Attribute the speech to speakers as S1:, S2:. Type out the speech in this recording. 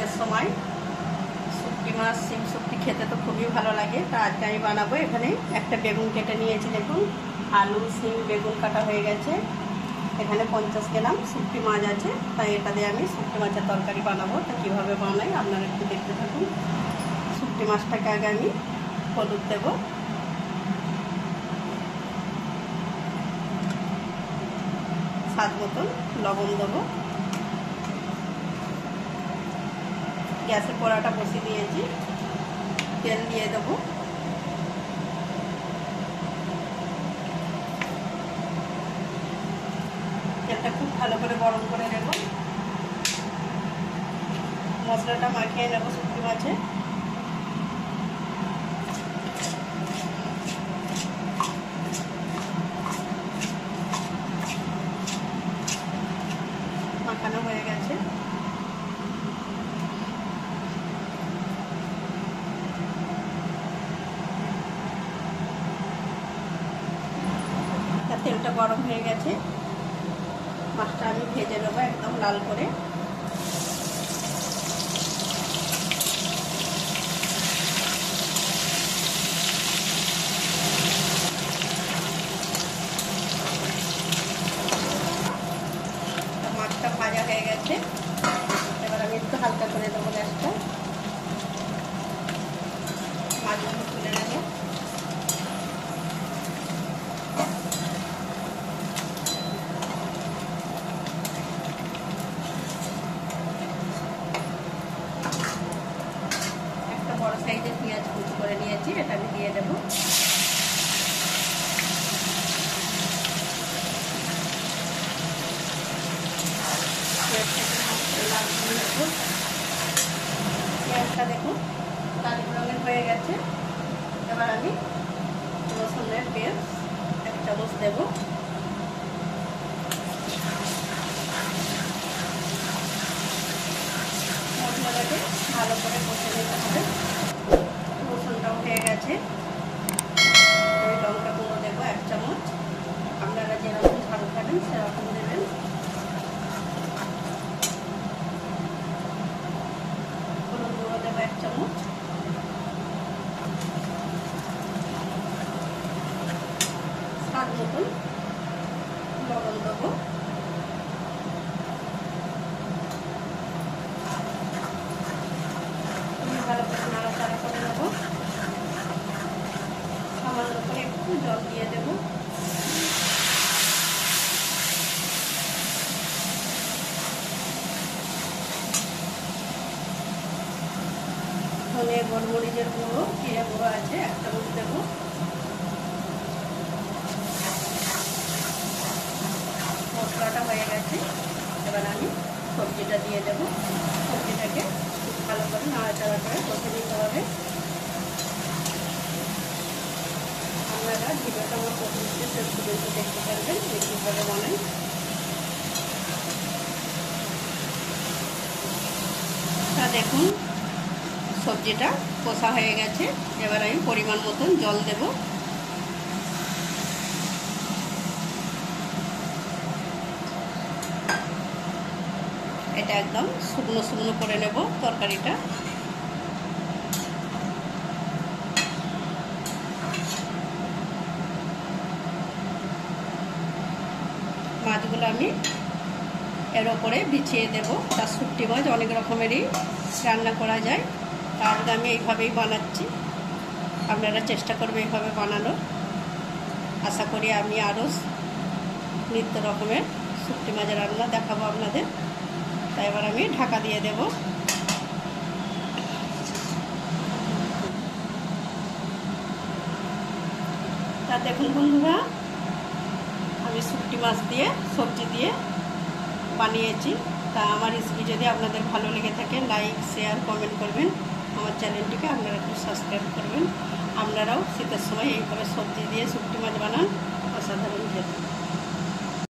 S1: শীতের সময় শুটকি মাছ শিম শুটকি খেতে তো খুবই ভালো লাগে। তা আজকে আমি বানাবো। এখানে একটা বেগুন কেটে নিয়েছি, দেখুন আলু শিম বেগুন কাটা হয়ে গেছে। এখানে 50 গ্রাম শুটকি মাছ আছে, তাই এটা দিয়ে আমি শুটকি মাছের তরকারি বানাবো। তা কীভাবে বানাই আপনারা একটু দেখতে থাকুন। শুটকি মাছটাকে আগে আমি হলুদ দেবো, স্বাদ মতন লবণ দেবো। গ্যাসের কড়াটা বসিয়ে দিয়েছি, তেল দিয়ে দেবো। তেলটা খুব ভালো করে গরম করে নেব। মশলাটা মাখিয়ে নেব শুটকি মাছে। মাখানো হয়ে গেছে। তেলটা গরম হয়ে গেছে, মাছটা আমি ভেজে নেবো একদম লাল করে। মাছটা ভাজা হয়ে গেছে, এবার আমি একটু হালকা করে দেবো গ্যাসটা। মাছগুলো তুলে নেবো। বড় সাইজের পেঁয়াজ কুচি করে নিয়েছি, এটা আমি দিয়ে দেবো। পেঁয়াজটা দেখুন কালো রঙের হয়ে গেছে। এবার আমি রসুনের পেস্ট 1 চামচ দেবো। মশলাটাকে ভালো করে কষে নিতে হবে। রসুনটাও হয়ে গেছে, আমি লঙ্কা গুঁড়ো দেবো 1 চামচ। আপনারা যেরকম ঝাল খাবেন সেরকম দেবেন। হলুদ গুঁড়ো দেবো 1 চামচ। স্বাদ মতন লবণ দেবো। ভালো করে নাড়াচাড়া করে নেবো। সামান্য করে একটু জল দিয়ে দেবো। ধনে গোলমরিচের গুঁড়ো জিরে গুঁড়ো আছে 1 চামচ দেবো। মশলাটা হয়ে গেছে, এবার আমি সবজিটা দিয়ে দেবো। সবজিটাকে খুব ভালো করে নাড়াচাড়া করে কষে নিতে হবে। আপনারা ভিডিওটা আমার প্রথম থেকে শেষ পর্যন্ত দেখতে পারবেন কীভাবে বানাই। তা দেখুন সবজিটা কষা হয়ে গেছে, এবার আমি পরিমাণ মতন জল দেব। এটা একদম শুকনো শুকনো করে নেব তরকারিটা। মাছগুলো আমি এর ওপরে বিছিয়ে দেবো। তার শুটকি মাছ অনেক রকমেরই রান্না করা যায়, তার আমি এইভাবেই বানাচ্ছি। আপনারা চেষ্টা করবেন এইভাবে বানানোর। আশা করি আমি আরও নিত্য রকমের শুটকি মাছের রান্না দেখাবো আপনাদের। তাই এবার আমি ঢাকা দিয়ে দেব। তা দেখুন বন্ধুরা, আমি শুটকি মাছ দিয়ে সবজি দিয়ে বানিয়েছি। তা আমার রেসিপি যদি আপনাদের ভালো লেগে থাকে লাইক শেয়ার কমেন্ট করবেন। আমার চ্যানেলটিকে আপনারা একটু সাবস্ক্রাইব করবেন। আপনারাও শীতের সময় এইভাবে সবজি দিয়ে শুটকি মাছ বানান, অসাধারণ খেতে।